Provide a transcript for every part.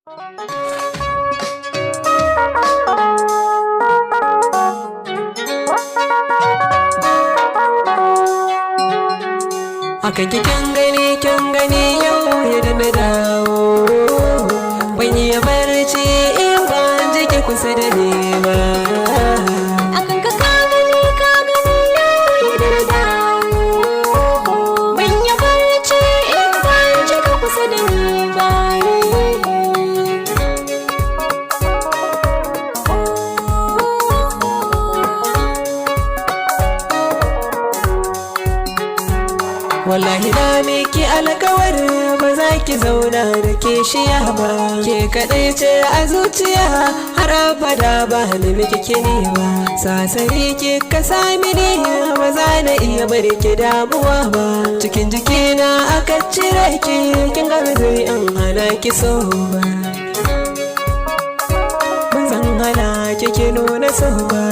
Akan kin gani yau yadda na dawo, ban yi barci in ban jike kusa da ni ba. Akan ka gani yau yadda na dawo, ban yi barci in ban jike kusa da ni ba. Wallahi na miki alkawar ba za ki zauna da kishiya ba, ke kaɗai ce a zuciya har abada ba ni miki kini ba. Sasari ki ka sami ni ba za na iya bari ki damuwa ba, cikin jikina aka cire ki kin ga zai an hana ki so ba. Ba zan hana ki nuna so ba.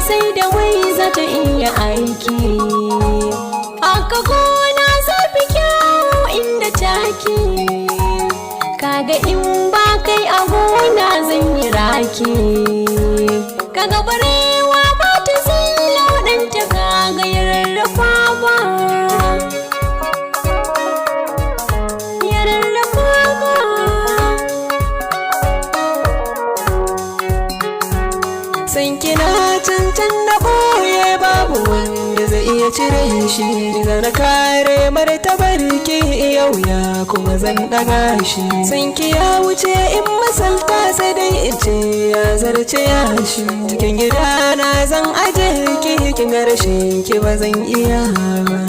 Sai da wai za ta iya aiki, haka gona zai fi kyau inda taki. Kaga in ba kai a gona zan yi raki, kaga barewa ba ta zilla ɗanta kaga ya rarrafa ba. San kina cancan da ɓoye babu wanda zai iya cire shi, zan kare martabar ki yau ya kuma zan ɗaga shi. San ki ya wuce in masalta sai dai in ce ya zarce ya shi, cikin gidana zan aje ki kin rashin ki ba zan iya ba.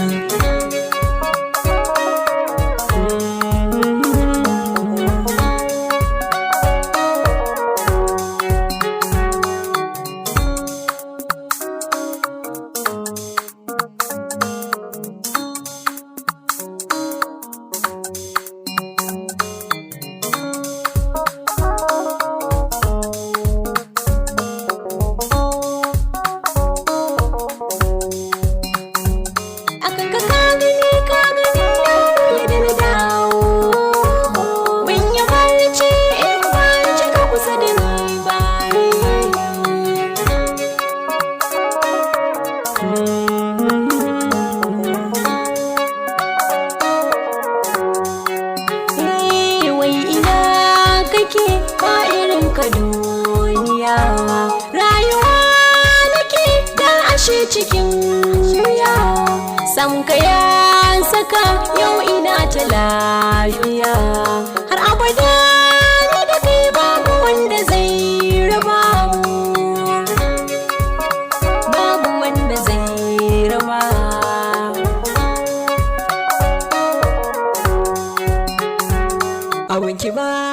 Ba irin ka duniya, rayuwa nake da ashe cikin wuya. Sam ka ya saka yau ina ta lafiya, har abada ni da kai babu wanda zai raba mu, babu wanda zai raba. Abinki ba